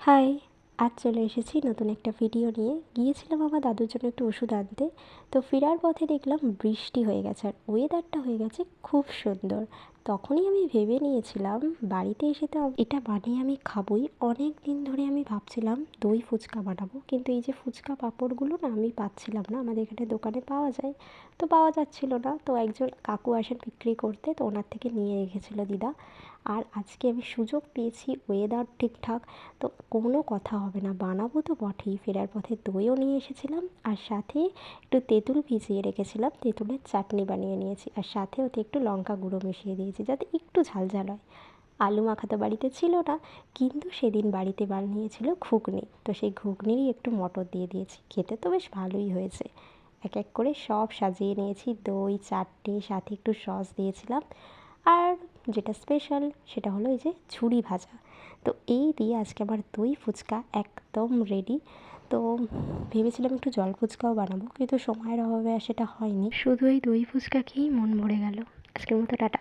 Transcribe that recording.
High, আজ চলে এসেছি নতুন একটা ভিডিও নিয়ে। গিয়েছিলাম আমার দাদুর জন্য একটু ওষুধ আনতে। তো ফেরার পথে দেখলাম বৃষ্টি হয়ে গেছে আর ওয়েদারটা হয়ে গেছে খুব সুন্দর। তখনই আমি ভেবে নিয়েছিলাম বাড়িতে এসে তো এটা বানিয়ে আমি খাবোই। অনেক দিন ধরে আমি ভাবছিলাম দই ফুচকা বানাবো, কিন্তু এই যে ফুচকা পাঁপড়গুলো না আমি পাচ্ছিলাম না, আমাদের এখানে দোকানে পাওয়া যায়, তো পাওয়া যাচ্ছিল না। তো একজন কাকু আসেন বিক্রি করতে, তো ওনার থেকে নিয়ে রেখেছিল দিদা। আর আজকে আমি সুযোগ পেয়েছি, ওয়েদার ঠিকঠাক, তো কোনো কথা হবে না, বানাবো তো বটেই। ফেরার পথে দইও নিয়ে এসেছিলাম, আর সাথে একটু তেঁতুল ভিজিয়ে রেখেছিলাম, তেঁতুলের চাটনি বানিয়ে নিয়েছি, আর সাথে ওতে একটু লঙ্কা গুঁড়ো মিশিয়ে দিয়েছি যাতে একটু ঝাল ঝাল হয়। আলু মাখা তো বাড়িতে ছিল না, কিন্তু সেদিন বাড়িতে বানিয়েছিল ঘুগনি, তো সেই ঘুগনিরই একটু মটর দিয়ে দিয়েছি, খেতে তো বেশ ভালোই হয়েছে। এক এক করে সব সাজিয়ে নিয়েছি, দই, চাটনি, সাথে একটু সস দিয়েছিলাম। আর যেটা স্পেশাল সেটা হলো এই যে ঝুরি ভাজা। তো এই দিয়ে আজকে আমার দই ফুচকা একদম রেডি। তো ভেবেছিলাম একটু জল ফুচকাও বানাবো, কিন্তু সময়ের অভাবে আর সেটা হয়নি। শুধু এই দই ফুচকা খেয়েই মন ভরে গেল। আজকের মতো টাটা।